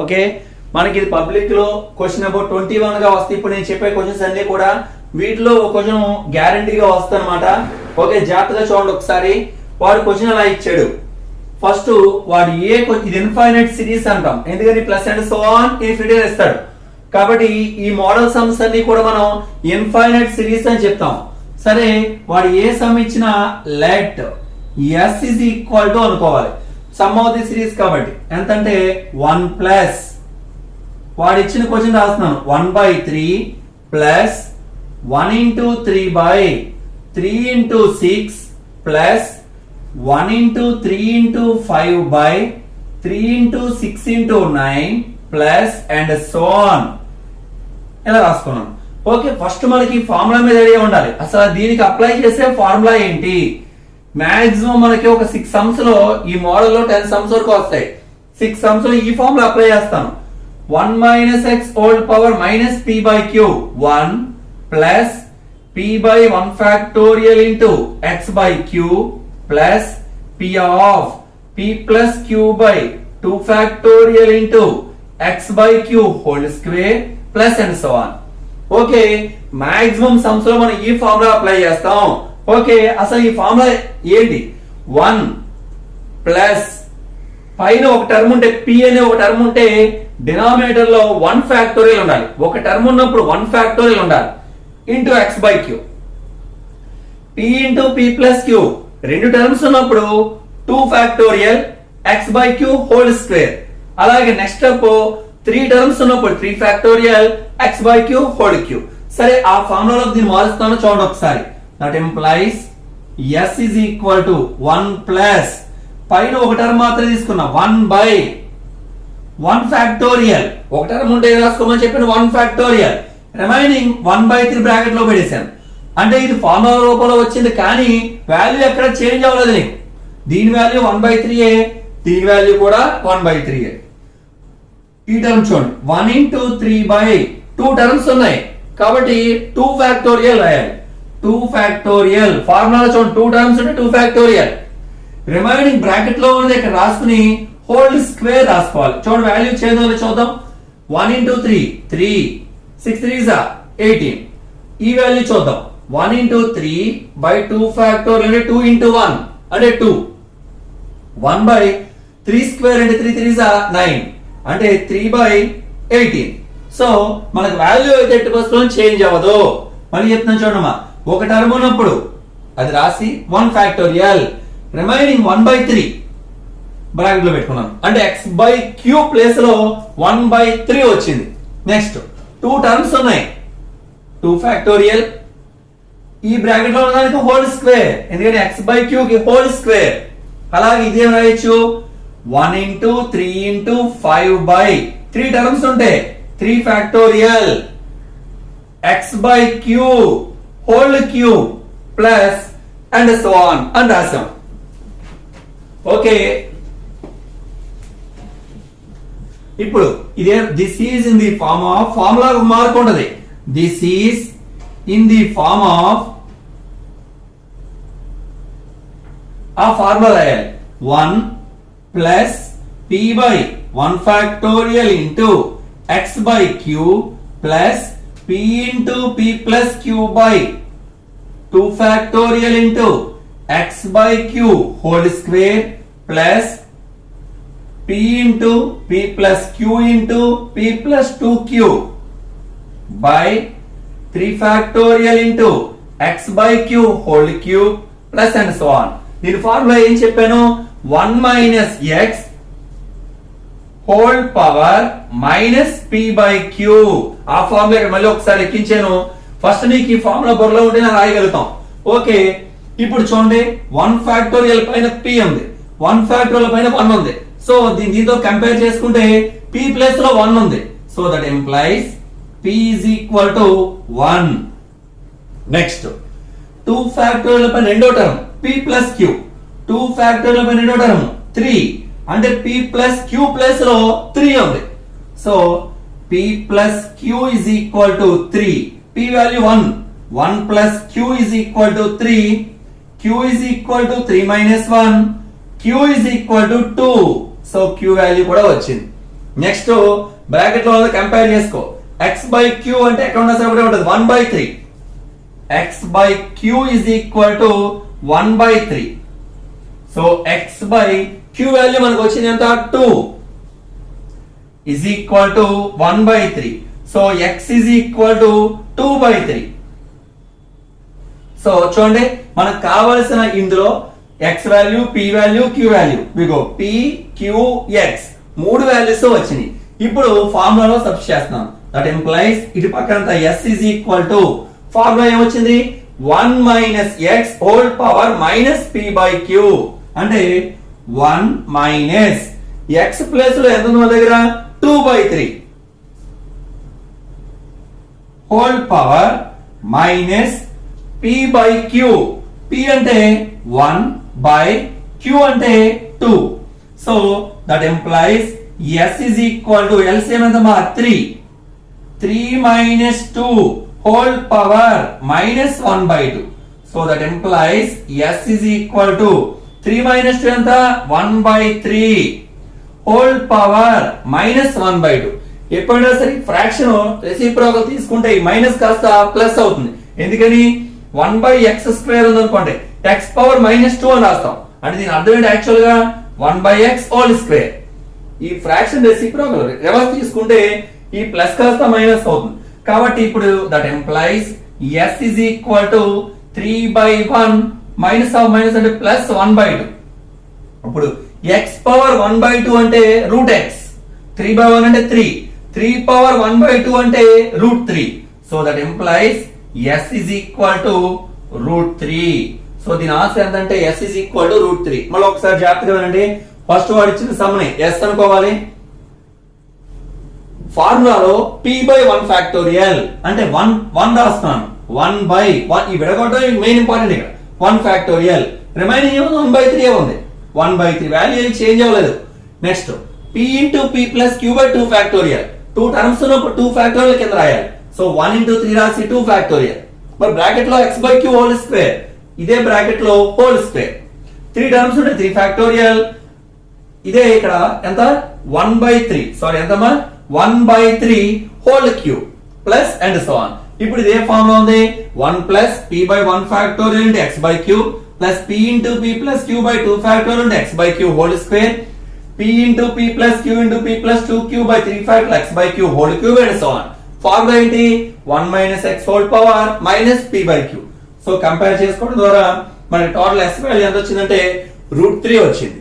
Okay, మనకి ఇది public లో క్వశ్చన్ నెంబర్ 21 గా వస్తే ఇప్పుడు నేను చెప్పే క్వశ్చన్స్ అన్ని కూడా వీటిలో ఒక క్వశ్చన్ గ్యారంటీగా వస్తుంది అనమాట. ఓకే, జాగ్రత్తగా చూడండి ఒకసారి. వాడు క్వశ్చన్ అలా ఇచ్చాడు. ఫస్ట్ వాడు ఇది ఇన్ఫైనైట్ సిరీస్ అంటాం, ఎందుకని plus and so on infinity ఇస్తాడు. కాబట్టి ఈ మోడల్ సమ్స్ అన్ని కూడా మనం ఇన్ఫైనైట్ సిరీస్ అని చెప్తాం. సరే, వాడు ఏ సమ్ ఇచ్చినా let S is equal to అనుకోవాలి. సమ్ ఆఫ్ ది సిరీస్ కాబట్టి ఎంతంటే 1 ప్లస్ వాడు ఇచ్చిన క్వశ్చన్ రాస్తున్నాను 1/3 plus 1 into 3/3 into 6 plus 1 into 3 into 5/3 into 6 into 9 plus and so on ఇలా రాసుకున్నాం. ఓకే, ఫస్ట్ మనకి ఫార్ములా మీద ఐడియా ఉండాలి. అసలు దీనికి అప్లై చేసే ఫార్ములా ఏంటి? మాక్సిమం మనకి ఒక 6 సమ్స్ లో ఈ మోడల్ లో 10 సమ్స్ వరకు వస్తాయి. 6 సమ్స్ లో ఈ ఫార్ములా అప్లై చేస్తాను. 1 minus x whole power minus p by q 1 plus p by 1 factorial into x by q plus p of p plus q by 2 factorial into x by q whole square plus and so on. Okay, maximum sums లో మనం ఈ formula apply చేస్తాం. Okay, అసలు ఈ formula ఏంటి? 1 plus పైన ఒక term ఉంటే p అనే ఒక టర్మ్ ఉంటే డినామినేటర్ లో 1 ఫ్యాక్టోరియల్ ఉండాలి. ఒక టర్మ్ ఉన్నప్పుడు 1 ఫ్యాక్టోరియల్ ఉండాలి into x by q. p into p plus q రెండు టర్మ్స్ ఉన్నప్పుడు 2 factorial x by q whole square. అలాగే నెక్స్ట్ స్టెప్ 3 టర్మ్స్ ఉన్నప్పుడు 3 factorial x by q whole cube. సరే, ఆ ఫార్ములాలో దీన్ని మారుస్తాను చూడండి ఒకసారి. That implies s is equal to 1 plus పైన ఒక టర్మ్ మాత్రమే తీసుకున్నా 1/1 ఫ్యాక్టోరియల్. ఒక టర్మ్ ఉంటే రాసుకోమని చెప్పిన 1 ఫ్యాక్టోరియల్, రిమైనింగ్ 1/3 బ్రాకెట్ లో పెట్టేశాను. అంటే ఇది ఫార్ములా రూపంలో వచ్చింది, కానీ వాల్యూ ఎక్కడ చేంజ్ అవ్వలేదు నీకు. దీని వాల్యూ 1/3, దీని వాల్యూ కూడా 1/3. ఈ టర్మ్ చూడండి 1 into 3/2 టర్మ్స్ ఉన్నాయి కాబట్టి 2 ఫ్యాక్టోరియల్ రాయాలి. 2 ఫ్యాక్టోరియల్ ఫార్ములా చూడండి, 2 టర్మ్స్ ఉంటే 2 ఫ్యాక్టోరియల్. రిమైనింగ్ బ్రాకెట్ లో ఉన్నది ఇక్కడ రాసుకుని హోల్ స్క్వేర్ రాసుకోవాలి. చూడండి వాల్యూ చేంజ్ అవ్వాలి చూద్దాం. 1 into 3 3 6 3s 18. ఈ వాల్యూ చూద్దాం. 1 into 3/2 ఫ్యాక్టోరియల్ అంటే 2 into 1 అంటే 2. 1/3 స్క్వేర్ అంటే 3 3s 9 అంటే 3/18. సో మనకు వాల్యూ అయితే ఎట్టి పరిస్థితుల్లో చేంజ్ అవ్వదు. మళ్ళీ చెప్తున్నాను చూడమ్మా, ఒక టర్మ్ ఉన్నప్పుడు అది రాసి 1 ఫ్యాక్టోరియల్, రిమైనింగ్ 1/3 బ్రాకెట్ లో పెట్టుకున్నాను. అంటే x బై క్యూ ప్లేస్ లో 1/3 వచ్చింది. నెక్స్ట్ 2 టర్మ్స్ ఉన్నాయి, 2 ఫ్యాక్టోరియల్, ఈ బ్రాకెట్ లో ఉన్నదానికి హోల్ స్క్వేర్, ఎందుకంటే x బై క్యూ కి హోల్ స్క్వేర్. అలాగే ఇదేం రాయొచ్చు 1 into 3 into 5/3 టర్మ్స్ ఉంటే 3 factorial x by q whole cube plus and so on అని రాసాం. ఓకే, ఇప్పుడు ఇదే this is in the form of formula mark ఉంటది. This is in the form of a formula రాయాలి. 1 plus p by 1 factorial into x by q plus p into p plus q by 2 factorial into x by q whole square plus p into p plus q into p plus 2q by 3 factorial into x by q whole cube plus and so on. దీని formula ఏం చెప్పాను? 1 minus x whole power minus p by q. ఆ formula మళ్ళీ ఒకసారి ఎక్కించాను. First నీకు ఈ formula బొర్రలో ఉంటే నేను రాయగలుగుతాం. ఓకే, ఇప్పుడు చూడండి 1 ఫ్యాక్టోరియల్ పైన p ఉంది, 1 ఫ్యాక్టోరియల్ పైన 1 ఉంది. సో దీంతో కంపేర్ చేసుకుంటే p ప్లేస్ లో 1 ఉంది. So that implies p is equal to 1. Next 2 factorial పై రెండో term p plus q, 2 factorial పై రెండో టర్మ్ 3 అంటే p ప్లస్ q ప్లేస్ లో 3 ఉంది. So p plus q is equal to 3. p value 1, 1 plus q is equal to 3, q is equal to 3 minus 1, q is equal to 2. So q value కూడా వచ్చింది. Next bracket లో compare చేసుకో. x by q అంటే ఎక్కడ ఉన్నా సరే ఒకటే ఉంటుంది 1/3. x by q is equal to 1/3. So x by q value మనకు వచ్చింది ఎంత 2 is equal to 1/3. So x is equal to 2/3. So చూడండి మనకు కావలసిన ఇందులో x value, p value, q value, ఇగో p q x మూడు వాల్యూస్ వచ్చినాయి. ఇప్పుడు ఫార్ములాలో సబ్స్టిట్యూట్ చేస్తున్నాం. దట్ ఇంప్లైస్ ఇటు పక్కన s is equal to formula ఏమొచ్చింది 1 minus x whole power minus p by q అంటే 1 minus x ప్లేస్ లో ఎంత ఉంది మన దగ్గర 2/3 whole power minus p by q. p అంటే 1 by q అంటే 2. So that implies s is equal to LCM ఎంత మా 3 minus 2 whole power minus 1/2. so that implies s is equal to 3 minus 2 ఎంత 1/3 whole power minus 1/2. ఎప్పుడైనా సరే fraction reciprocal తీసుకుంటే ఈ minus కాస్త ప్లస్ అవుతుంది. ఎందుకని 1/x² ఉందనుకోండి x పవర్ -2 అని రాస్తాం. అంటే దీని అర్థం ఏంటి యాక్చువల్ గా 1/x². ఈ ఫ్రాక్షన్ రెసిప్రోకల్ రివర్స్ తీసుకుంటే ఈ ప్లస్ కాస్త మైనస్ అవుతుంది. కాబట్టి ఇప్పుడు that implies s is equal to 3/1 minus of minus అంటే ప్లస్ 1/2. ఇప్పుడు x పవర్ 1/2 అంటే √x, 3/1 అంటే 3 పవర్ 1/2 అంటే √3. So that implies s is equal to √3. So దీని ఆన్సర్ ఎంతంటే s is equal to √3. మళ్ళీ ఒకసారి జాగ్రత్తగా వినండి. ఫస్ట్ వాడు ఇచ్చిన సమ్ని s అనుకోవాలి. ఫార్ములాలో p/1 ఫ్యాక్టోరియల్ అంటే 1 రాస్తున్నాను. 1/1 ఈ విడగొట్టడం మెయిన్ ఇంపార్టెంట్. ఇక్కడ 1 ఫ్యాక్టోరియల్ రిమైనింగ్ ఏమో 1/3 ఉంది. 1/3 వాల్యూ ఏమి చేంజ్ అవ్వలేదు. Next p into p plus q by 2 factorial 2 terms ఉన్నప్పుడు 2 ఫ్యాక్టోరియల్ కింద రాయాలి. సో 1 into 3 రాసి 2 ఫ్యాక్టోరియల్. మరి బ్రాకెట్ లో x by q whole square, ఇదే బ్రాకెట్ లో హోల్ స్క్వేర్. 3 టర్మ్స్ ఉంటే 3 ఫ్యాక్టోరియల్. ఇదే ఇక్కడ ఎంత 1/3 సారీ ఎంతమా 1/3 whole cube plus and so on. ఇప్పుడు ఇదే ఫామ్ లో ఉంది 1 plus p/1 factorial into x by cube plus p into p plus q by 2 factorial into x by cube whole square, p into p plus q into p plus 2q by 3 factorial x by q whole cube and so on. Formula ఏంటి 1 minus x whole power minus p by q. So compare చేసుకోవడం ద్వారా మనకి total s value ఎంత వచ్చిందంటే √3 వచ్చింది.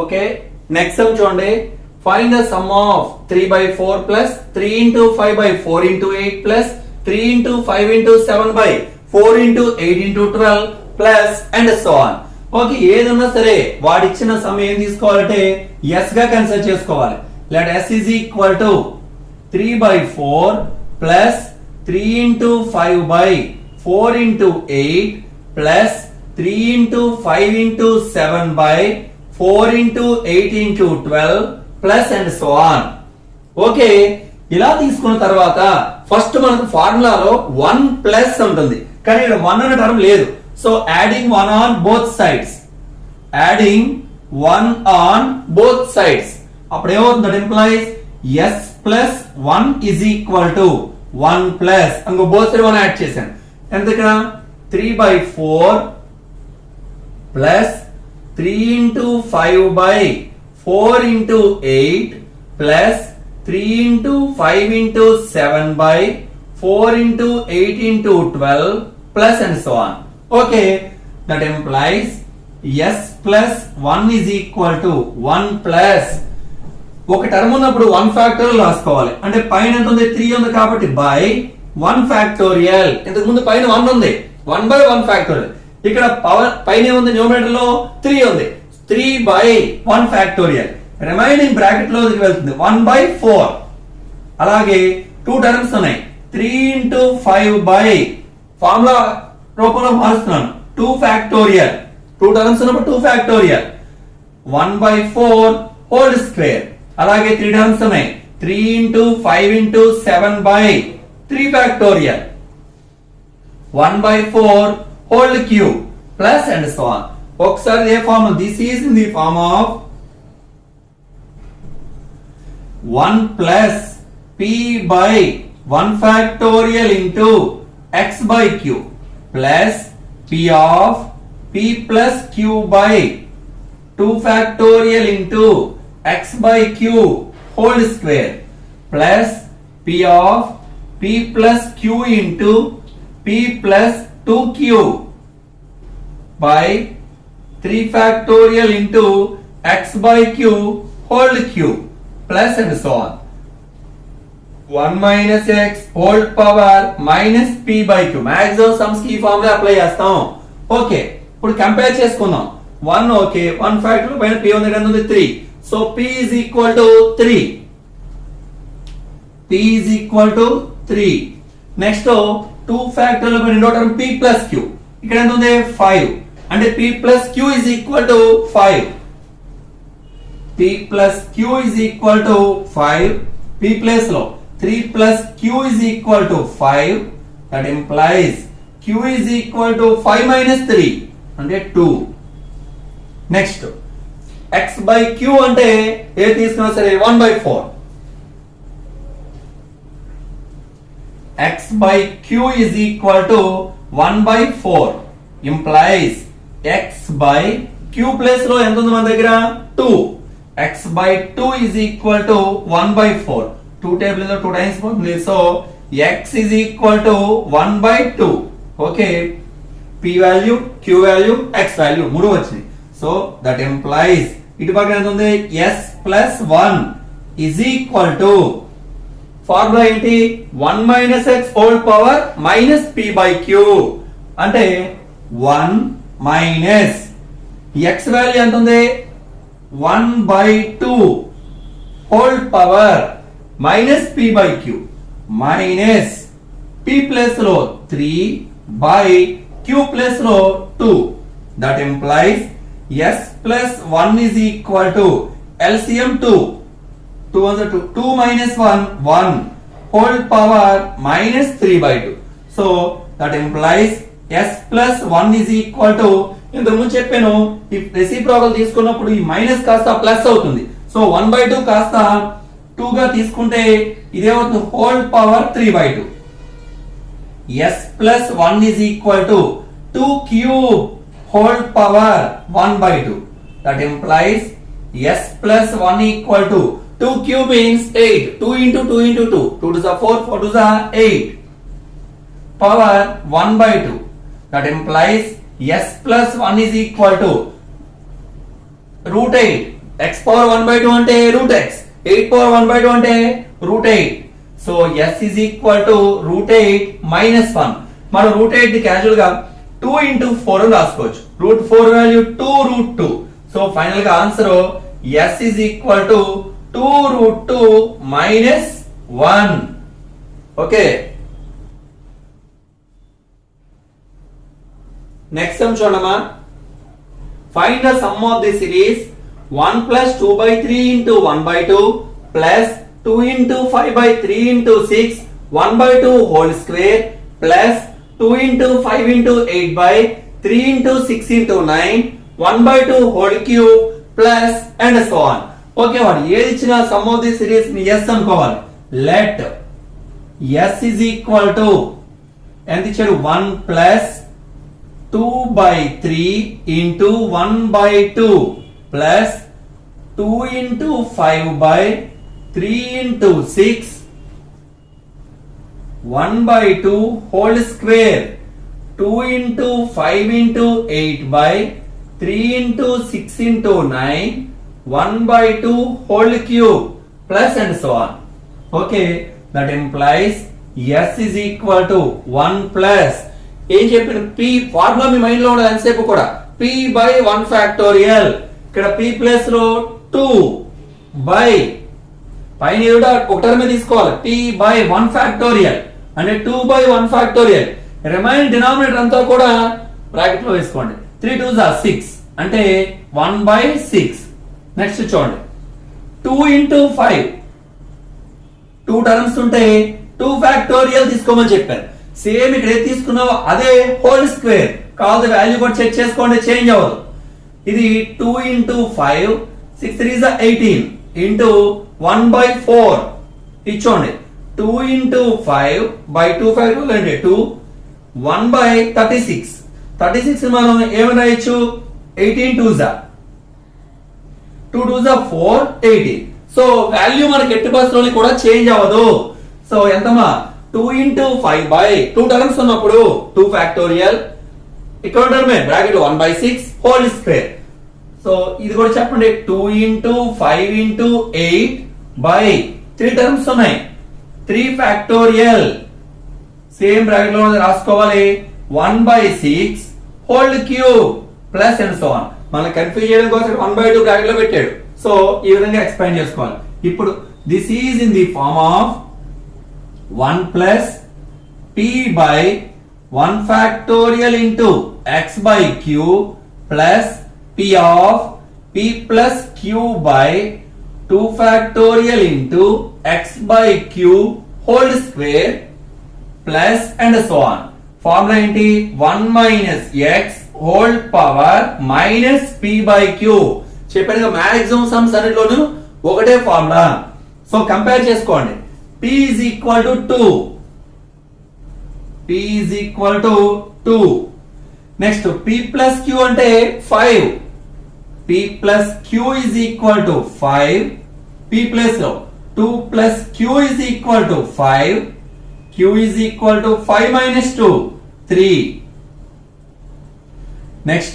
Okay next some చూడండి. Find the sum of 3/4 plus 3 into 5/4 into 8 plus 3 into 5 into 7/4 into 8 into 12 plus and so on. Okay ఏదన్నా సరే వాడిచ్చిన some ఏం తీసుకోవాలంటే s గా కన్సిడర్ చేసుకోవాలి. Let s is equal to 3/4 plus 3 into 5/4 into 8 plus 3 into 5 into 7/4 into 8 into 12 plus and so on. Okay ఇలా తీసుకున్న తర్వాత first మనకు ఫార్ములాలో 1 ప్లస్ ఉంటుంది, కానీ ఇక్కడ 1 అనే టర్మ్ లేదు. So adding 1 on both sides, adding 1 on both sides అప్పుడు ఏమవుతుంది that implies s plus 1 is equal to 1 plus ఇంకో both side 1 యాడ్ చేశాను. ఎంత ఇక్కడ 3/4 plus 3 into 5/4 into 8 plus 3 into 5 into 7/4 into 8 into 12 plus and so on. Okay, that implies s plus 1 is equal to 1 plus ఒక term ఉన్నప్పుడు 1 factorial రాసుకోవాలి. అంటే పైన ఎంత ఉంది 3 ఉంది కాబట్టి బై 1 ఫ్యాక్టోరియల్. ఇంతకు ముందు పైన 1 ఉంది 1/1 ఫ్యాక్టోరియల్. ఇక్కడ పవర్ పైన ఉంది న్యూమరేటర్ లో 3 ఉంది 3/1 ఫ్యాక్టోరియల్. రిమైనింగ్ బ్రాకెట్ లో వెళ్తుంది 1/4. అలాగే 2 టర్మ్స్ ఉన్నాయి 3 into 5 ఫార్ములా రూపంలో మారుస్తున్నాను 2 ఫ్యాక్టోరియల్. 2 టర్మ్స్ ఉన్నప్పుడు 2 ఫ్యాక్టోరియల్ 1/4 హోల్ స్క్వేర్. అలాగే 3 టర్మ్స్ ఉన్నాయి 3 into 5 into 7/3 factorial 1/4 whole cube plus and so on. ఒకసారి ఏ form this is in the form of 1 plus p by 1 factorial into x by q plus p of p plus q by 2 factorial into x by q whole square plus p of p plus q into p plus 2q by 3 factorial into x by q whole cube plus and so on. 1 minus x whole power minus p by q. Maximum sums की formula apply చేస్తాం. Okay, ఇప్పుడు compare చేసుకుందాం. 1 okay, 1 factorial పైన p ఉంది 3. So p is equal to 3. p is equal to 3. Next 2 factorial పైన రెండో term p plus q. ఇక్కడ ఎంత ఉంది 5. అంటే p plus q is equal to 5. p plus q is equal to 5. p place లో 3 plus q is equal to 5. That implies q is equal to 5 minus 3 అంటే 2. Next x by q అంటే ఏ తీసుకున్నా సరే 1 by 4. x by q is equal to 1 by 4 implies x by q place లో ఎంత ఉంది మన దగ్గర 2. x by 2 is equal to 1 by 4. 2 table లో 2 టైమ్స్ పోతుంది. So x is equal to 1 by 2. Okay, p value, q value, x value మూడు వచ్చింది. So that implies ఇటు పక్కన ఎంత ఉంది s plus 1 is equal to formula ఏంటి 1 minus x whole power minus p by q అంటే 1 minus x value ఎంత ఉంది 1 by 2 whole power minus p by q minus p place లో 3 by q place లో 2. That implies s plus 1 is equal to LCM 2. 2 is 2. 2 minus 1 1 whole power minus 3 by 2. So that implies s plus 1 is equal to ఇంతకు ముందు చెప్పాను ఈ reciprocal తీసుకున్నప్పుడు ఈ minus కాస్త plus అవుతుంది. సో 1 by 2 కాస్త 2 గా తీసుకుంటే ఇదేమవుతుంది whole power 3 by 2. s plus 1 is equal to 2 cube whole power 1 by 2. That implies s plus 1 equal to 2 cube means 8. 2 into 2 into 2. 2 to the 4, 4 to the 8. Power 1 by 2. That implies s plus 1 is equal to root 8. X power 1 by 2 అంటే root x. 8 power 1 by 2 అంటే root 8. So s is equal to root 8 minus 1. మనం root 8 ని casual గా 2 into 4 అని రాసుకోవచ్చు. root 4 value 2 root 2. So final గా answer s is equal to 2 root 2 minus 1. Okay, next sum చూడమ్మా. Find the sum of the series 1 plus 2 by 3 into 1 by 2 plus 2 into 5 by 3 into 6 1 by 2 whole square plus 2 into 5 into 8 by 3 into 6 into 9 1 by 2 whole cube plus and so on. Okay, వాడు ఏది ఇచ్చినా some of the series ని s అనుకోవాలి. Let s is equal to ఎంత ఇచ్చాడు 1 plus 2 by 3 into 1 by 2 plus 2 into 5 by 3 into 6 1 by 2 whole square 2 into 5 into 8 by 3 into 6 into 9 1 by 2 whole cube plus and so on. Okay, that implies s is equal to 1 plus ఏం చెప్పిన p formula మీ mind లో ఉండదు ఎంతసేపు కూడా p by 1 factorial. ఇక్కడ p place లో 2 by పైన కూడా ఒక టర్మ్ తీసుకోవాలి p by 1 factorial అంటే 2 by 1 factorial. రిమైన్ డినామినేటర్ అంతా కూడా బ్రాకెట్ లో వేసుకోండి. 3 2s are 6 అంటే 1 by 6. నెక్స్ట్ చూడండి 2 into 5 2 టర్మ్స్ ఉంటే 2 factorial తీసుకోమని చెప్పారు. సేమ్ ఇక్కడ ఏది తీసుకున్నావో అదే హోల్ స్క్వేర్ కావాలి వాల్యూ కూడా చెక్ చేసుకోండి, చేంజ్ అవ్వదు. ఇది 2 into 5 6 3 is 18 into 1/4 ఇచ్చోండి 2 into 5 by 2 factorial అంటే 2 1/36 36 మనం ఏమని రాయొచ్చు 18 2s 2 2s 4 18 సో వాల్యూ మనకి ఎట్టి పరిస్థితుల్లో కూడా చేంజ్ అవ్వదు సో ఎంతమా 2 into 5 by 2 టర్మ్స్ ఉన్నప్పుడు 2 ఫ్యాక్టోరియల్ ఇక్కడ టర్మే బ్రాకెట్ 1/6 హోల్ స్క్వేర్ సో ఇది కూడా చెప్పండి 2 into 5 into 8 by 3 టర్మ్స్ ఉన్నాయి 3 ఫ్యాక్టోరియల్ సేమ్ బ్రాకెట్ లో రాసుకోవాలి 1/6 whole cube plus and so on మన కన్ఫ్యూజ్ చేయడం కోసం 1/2 బ్రాకెట్ లో పెట్టాడు సో ఈ విధంగా ఎక్స్ప్లెయిన్ చేసుకోవాలి ఇప్పుడు this is in the form of 1 plus p by 1 factorial into x by q plus p of p plus q by 2 factorial into x by q whole square plus and so on. Formula ఏంటి 1 minus x whole power minus p by q. చెప్పాను maximum sums అన్నిటిలోనూ ఒకటే formula so compare చేసుకోండి p is equal to 2 p is equal to 2 next p plus q అంటే 5 p plus q is equal to 5 p plus 2 plus q is equal to 5 q is equal to 5 minus 2 3 next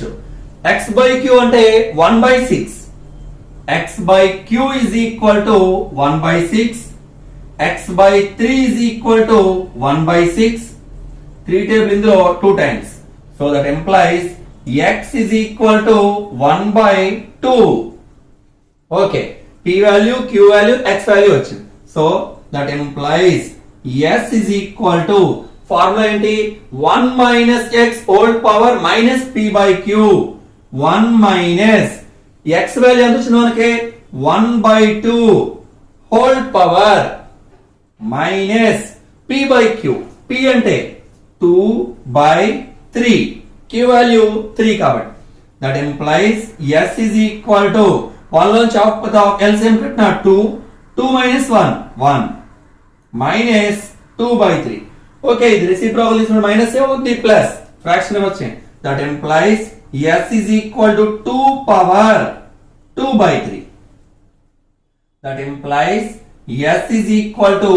x by q అంటే 1/6 x by q is equal to 1/6 x by 3 is equal to 1/6 3 table ఇందులో 2 times so that implies x is equal to 1/2 okay p value q value x value వచ్చింది so that implies s is equal to formula ఏంటి 1 minus x whole power minus p by q 1 minus x value ఎంత వచ్చింది మనకి 1/2 whole power minus p by q p అంటే 2/3 q value 3 కాబట్టి that implies s is equal to 1 లో chop LCM పెట్టిన 2 minus 1 1 minus 2/3 okay ఇది reciprocal తీసుకుంటే minus అవుతుంది ప్లస్ ఫ్రాక్షన్ వచ్చింది that implies s is equal to 2 power 2/3 that implies s is equal to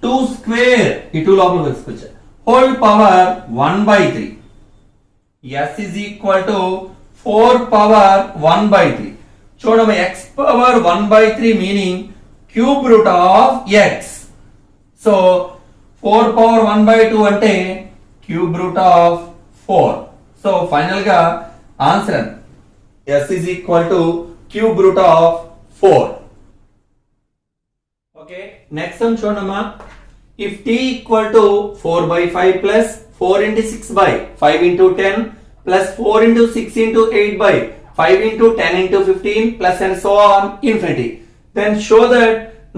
2 square ఈ 2 లోపల తీసుకొచ్చా whole power 1/3 s is equal to 4 power 1/3 చూడమ్మ x power 1/3 meaning cube root of x so 4 power 1/2 అంటే cube root of 4 so final గా answer s is equal to cube root of 4 okay next one చూడమ్మా if t equal to 4/5 plus 4 into 6 by 5 into 10 plus 4 into 6 into 8 by 5 into 10 into 15 plus and so on infinity then show that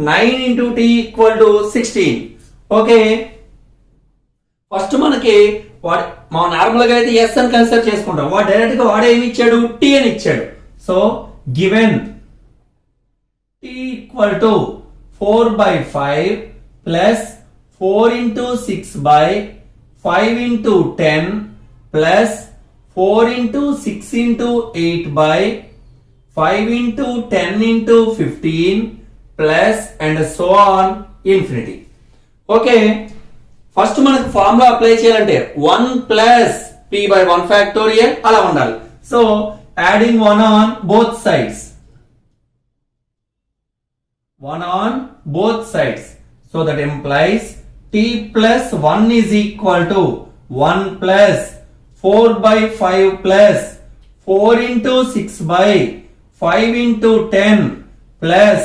9 into t equal to 16 okay first మనకి మా normal గా అయితే s అని consider చేసుకుంటాం వాడు direct గా వాడు ఏమి ఇచ్చాడు t అని ఇచ్చాడు so given t equal to 4/5 plus 4 into 6 by 5 into 10 plus 4 into 6 into 8 by 5 into 10 into 15 plus and so on infinity. Okay, first మనకు ఫార్ములా అప్లై చేయాలంటే 1 plus p by 1 factorial అలా ఉండాలి. So adding 1 on both sides. 1 on both sides. So that implies t plus 1 is equal to 1 plus 4/5 plus 4 into 6 by 5 into 10 plus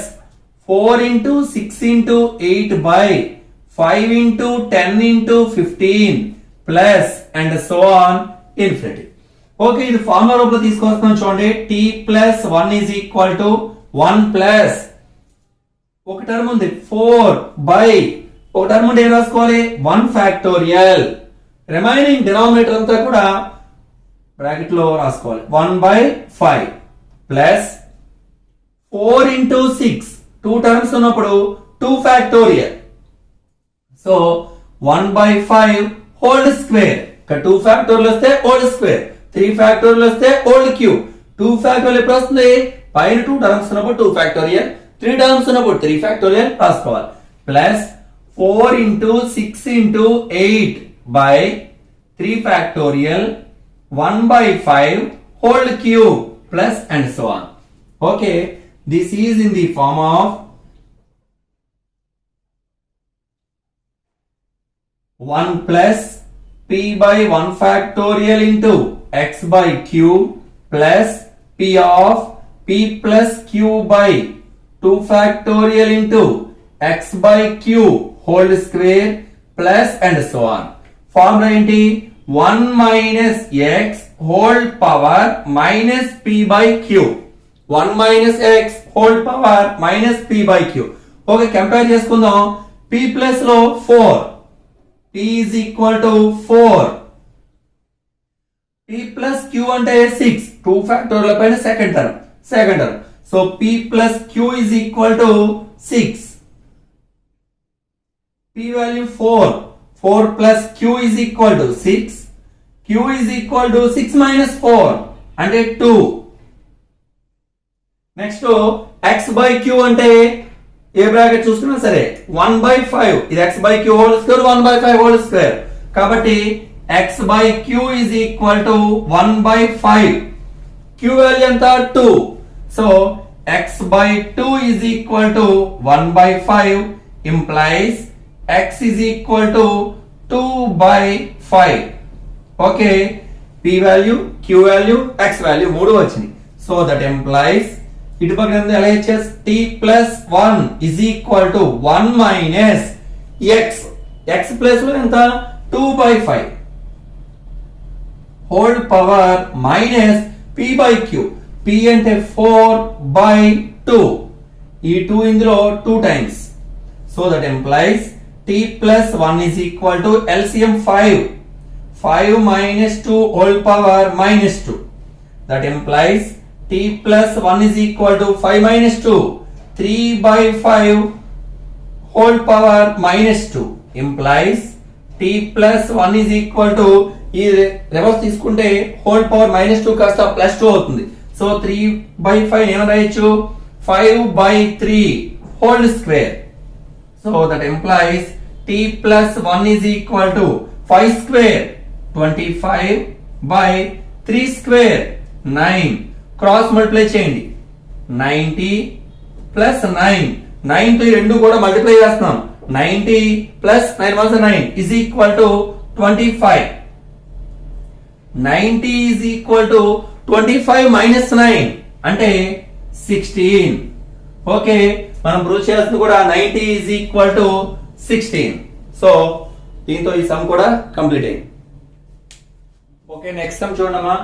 4 into 6 into 8 by 5 into 10 into 15 plus and so on infinity. Okay, ఇది formula రూపంలో తీసుకొస్తాం చూడండి t plus 1 is equal to 1 plus ఒక term ఉంది 4 by ఒక term ఉంటే ఏం రాసుకోవాలి 1 ఫ్యాక్టోరియల్ రిమైనింగ్ డినామినేటర్ అంతా కూడా బ్రాకెట్ లో రాసుకోవాలి 1/5 ప్లస్ 4 into 6 2 టర్మ్స్ ఉన్నప్పుడు 2 ఫ్యాక్టోరియల్. So 1/5 whole square. ఇక్కడ 2 ఫ్యాక్టోరియల్ వస్తే హోల్ స్క్వేర్, 3 ఫ్యాక్టోరియల్ వస్తే హోల్ క్యూబ్. 2 ఫ్యాక్టోరియల్ ఎప్పుడు వస్తుంది? పైన 2 టర్మ్స్ ఉన్నప్పుడు 2 ఫ్యాక్టోరియల్, 3 టర్మ్స్ ఉన్నప్పుడు 3 ఫ్యాక్టోరియల్ రాసుకోవాలి. Plus 4 into 6 into 8 by 3 factorial 1/5 whole cube plus and so on. Okay, this is in the form of 1 plus p by 1 factorial into x by q plus p of p plus q by 2 factorial into x by q whole square plus and so on. Formula ఏంటి? 1 minus x whole power minus p by q. 1 minus x whole power minus p by q. Okay, compare చేసుకుందాం. p plus లో 4, p is equal to 4. p plus q అంటే 6, 2 factorial పైన second term. So p plus q is equal to 6. p value 4 plus q is equal to 6. q is equal to 6 minus 4 అంటే 2. Next x by q అంటే ఏ bracket చూసుకున్నా సరే 1/5, ఇది x by q whole square, 1/5 whole square. కాబట్టి x by q is equal to 1/5. q value ఎంత? 2. So x by 2 is equal to 1/5 implies x is equal to 2/5. Okay, p value, q value, x value మూడు వచ్చింది. So that employees ఇటు పక్కన LHS t plus 1 is equal to 1 minus x. x plus లో ఎంత? 2/5 whole power minus p by q. p అంటే 4/2. ఈ 2 ఇందులో 2 times. So that employees t plus 1 is equal to LCM 5. 5 minus 2 whole power minus 2. That implies t plus 1 is equal to 5 minus 2. 3/5 whole power minus 2. Implies t plus 1 is equal to, ఈ reverse తీసుకుంటే whole power minus 2 కాస్త plus 2 అవుతుంది. So 3/5 ఏమని రాయొచ్చు? 5/3 whole square. So that implies t plus 1 is equal to 5 square, 25 by 3 square, 9. Cross multiply చేయండి. 90 plus 9. 9 తో ఈ రెండు కూడా మల్టిప్లై చేస్తున్నాం. 90 plus 9 was 9 is equal to 25. 90 is equal to 25 minus 9 అంటే 16. ఓకే, మనం ప్రూవ్ చేయాల్సింది కూడా 90 is equal to 16. సో దీంతో ఈ సమ్ కూడా కంప్లీట్ అయింది. ఓకే, నెక్స్ట్ సమ్ చూడమ్మా.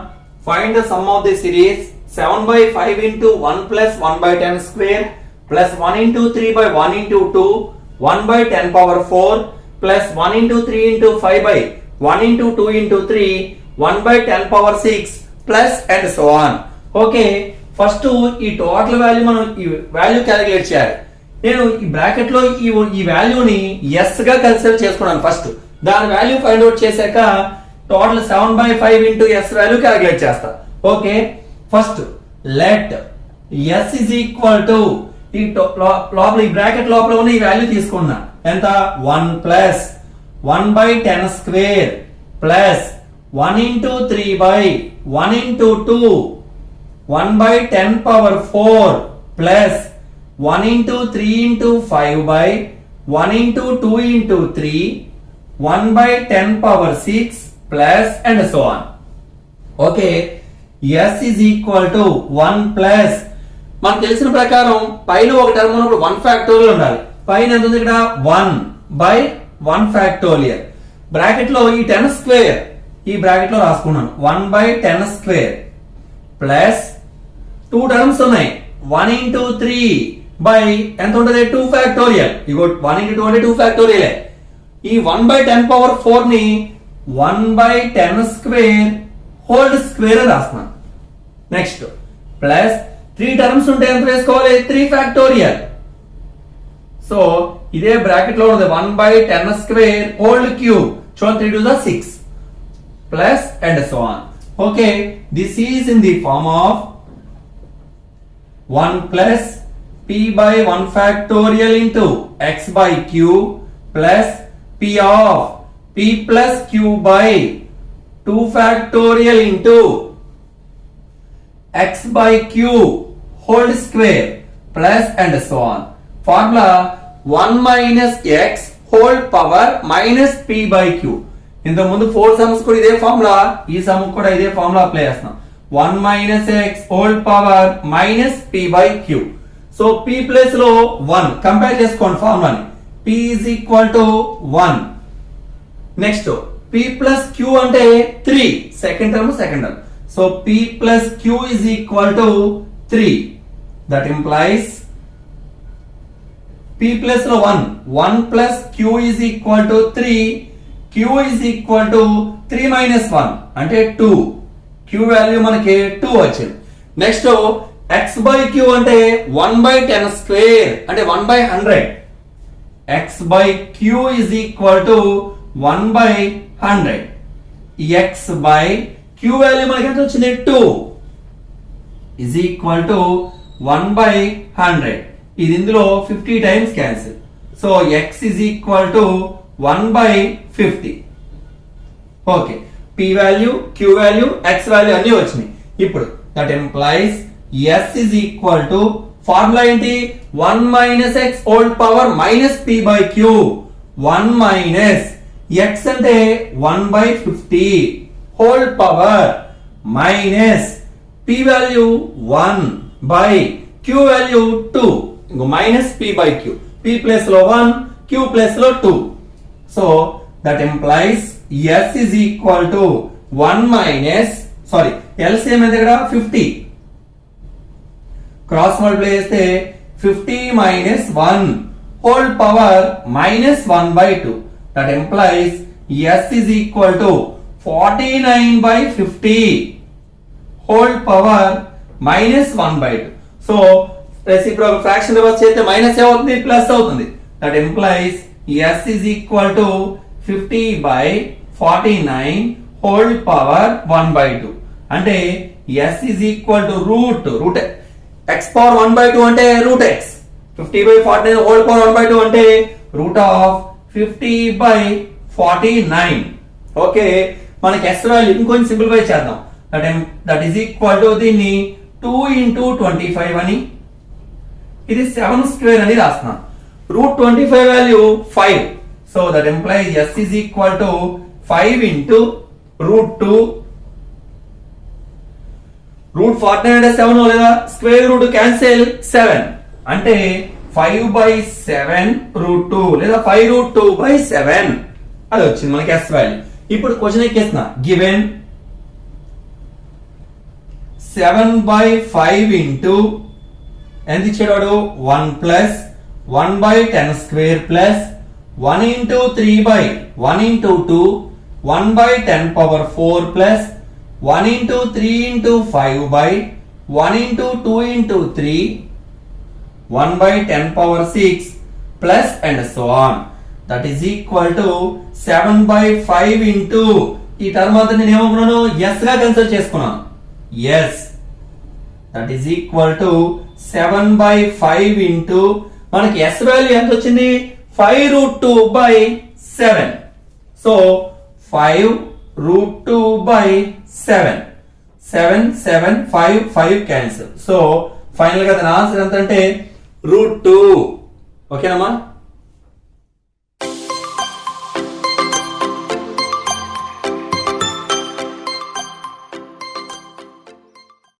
Find the sum of the series 7/5 into 1 plus 1/10 square plus 1 into 3 by 1 into 2 1/10 power 4 plus 1 into 3 into 5 by 1 into 2 into 3 1/10 power 6 plus and so on. Okay, first ఈ total value మనం ఈ value calculate చేయాలి. నేను ఈ bracket లో ఈ వాల్యూని yes గా కన్సిడర్ చేసుకున్నాను ఫస్ట్. దాని వాల్యూ ఫైండ్ అవుట్ చేశాక total 7/5 into S value calculate చేస్తా. Okay, first let S is equal to ఈ లోపల ఈ బ్రాకెట్ లోపల ఉన్న ఈ వాల్యూ తీసుకున్నా. ఎంత? 1 plus 1/10 square plus 1 into 3 by 1 into 2 1/10 power 4 plus 1 into 3 into 5 by 1 into 2 into 3 1/10 power 6 plus and so on. Okay, s is equal to 1 plus మనకు తెలిసిన ప్రకారం పైన ఒక టర్మ్ ఉన్నప్పుడు 1 ఫ్యాక్టోరియల్ ఉండాలి. పైన ఎంత ఉంది ఇక్కడ? 1/1 ఫ్యాక్టోరియల్. బ్రాకెట్ లో ఈ 10 స్క్వేర్ ఈ బ్రాకెట్ లో రాసుకున్నాను. 1/10 స్క్వేర్ ప్లస్ 2 టర్మ్స్ ఉన్నాయి. 1 into 3 by ఎంత ఉంటుంది? 2 ఫ్యాక్టోరియల్. ఇగో 1 into 2 అంటే 2 ఫ్యాక్టోరియల్. ఈ 1/10 పవర్ 4 ని 1/10 స్క్వేర్ హోల్ స్క్వేర్ రాస్తున్నాను. నెక్స్ట్ ప్లస్ 3 టర్మ్స్ ఉంటే ఎంత వేసుకోవాలి? 3 ఫ్యాక్టోరియల్. సో ఇదే బ్రాకెట్ లో ఉంది 1/10 స్క్వేర్ హోల్ క్యూబ్. చూడండి 3 2 6 plus and so on. Okay, this is in the form of 1 plus p by 1 factorial into x by q plus p of p plus q by 2 factorial into x by q whole square plus and so on. Formula 1 minus x whole power minus p by q. ఇంత ముందు 4 sums కూడా ఇదే formula, ఈ some కూడా ఇదే formula apply చేస్తున్నాం. 1 minus x whole power minus p by q. So p place లో 1 compare చేసుకోండి ఫార్ములాని. p is equal to 1. Next p plus q అంటే 3, second term. So p plus q is equal to 3. That implies p place లో 1 plus q is equal to 3. q is equal to 3 minus 1 అంటే 2. q value మనకి 2 వచ్చింది. Next x by q అంటే 1/10 square అంటే 1/100. x by q is equal to 1/100. x by q value మనకి ఎంత వచ్చింది 2 is equal to 1/100. ఇది ఇందులో 50 times cancel. So x is equal to 1/50. Okay, p value, q value, x value అన్ని వచ్చినాయి. ఇప్పుడు that implies s is equal to formula ఏంటి 1 minus x whole power minus p by q. 1 minus x అంటే 1/50 whole power minus p value 1 by q value 2 ఇంకో minus p by q. p place లో 1, q place లో 2. So that implies s is equal to 1 minus LCM ఎంత ఇక్కడ 50. Cross multiply చేస్తే 50 minus 1 whole power minus 1/2. That implies s is equal to 49/50 whole power minus 1/2. So reciprocal fraction reverse చేస్తే minus అవుతుంది, plus అవుతుంది. That implies s is equal to 50/49 whole power 1/2. అంటే s is equal to root x power 1/2 అంటే root x. 50/49 whole power 1/2 అంటే root of 50/49. Okay, మనకి s value ఇంకొంచెం simplify చేద్దాం. That is equal to దీన్ని 2 into 25 అని, ఇది 7 స్క్వేర్ అని రాస్తున్నాను. Root 25 value 5. So that implies s is equal to 5 into root 2. Root 49 అంటే 7 లేదా, స్క్వేర్ రూట్ క్యాన్సిల్ 7 అంటే 5/7 రూట్ 2 లేదా 5√2/7 అది వచ్చింది మనకి s వాల్యూ. ఇప్పుడు క్వశ్చన్ ఎక్కేస్తున్నా. గివెన్ 7/5 into ఎంత ఇచ్చాడు 1 plus 1/10 square plus 1 into 3/1 into 2 1/10 power 4 plus 1 into 3 into 5/1 into 2 into 3 1/10 power 6 plus and so on. That is equal to 7/5 into ఈ టర్మ్ అంతా నేను ఏమనుకున్నాను s గా కన్సిడర్ చేసుకున్నాను. yes, that is equal to 7/5 into మనకి s value ఎంత వచ్చింది 5√2/7. So 5√2/7 7 7 5 5 cancel. So final గా దాని ఆన్సర్ ఎంత అంటే √2. ఓకేనమ్మా.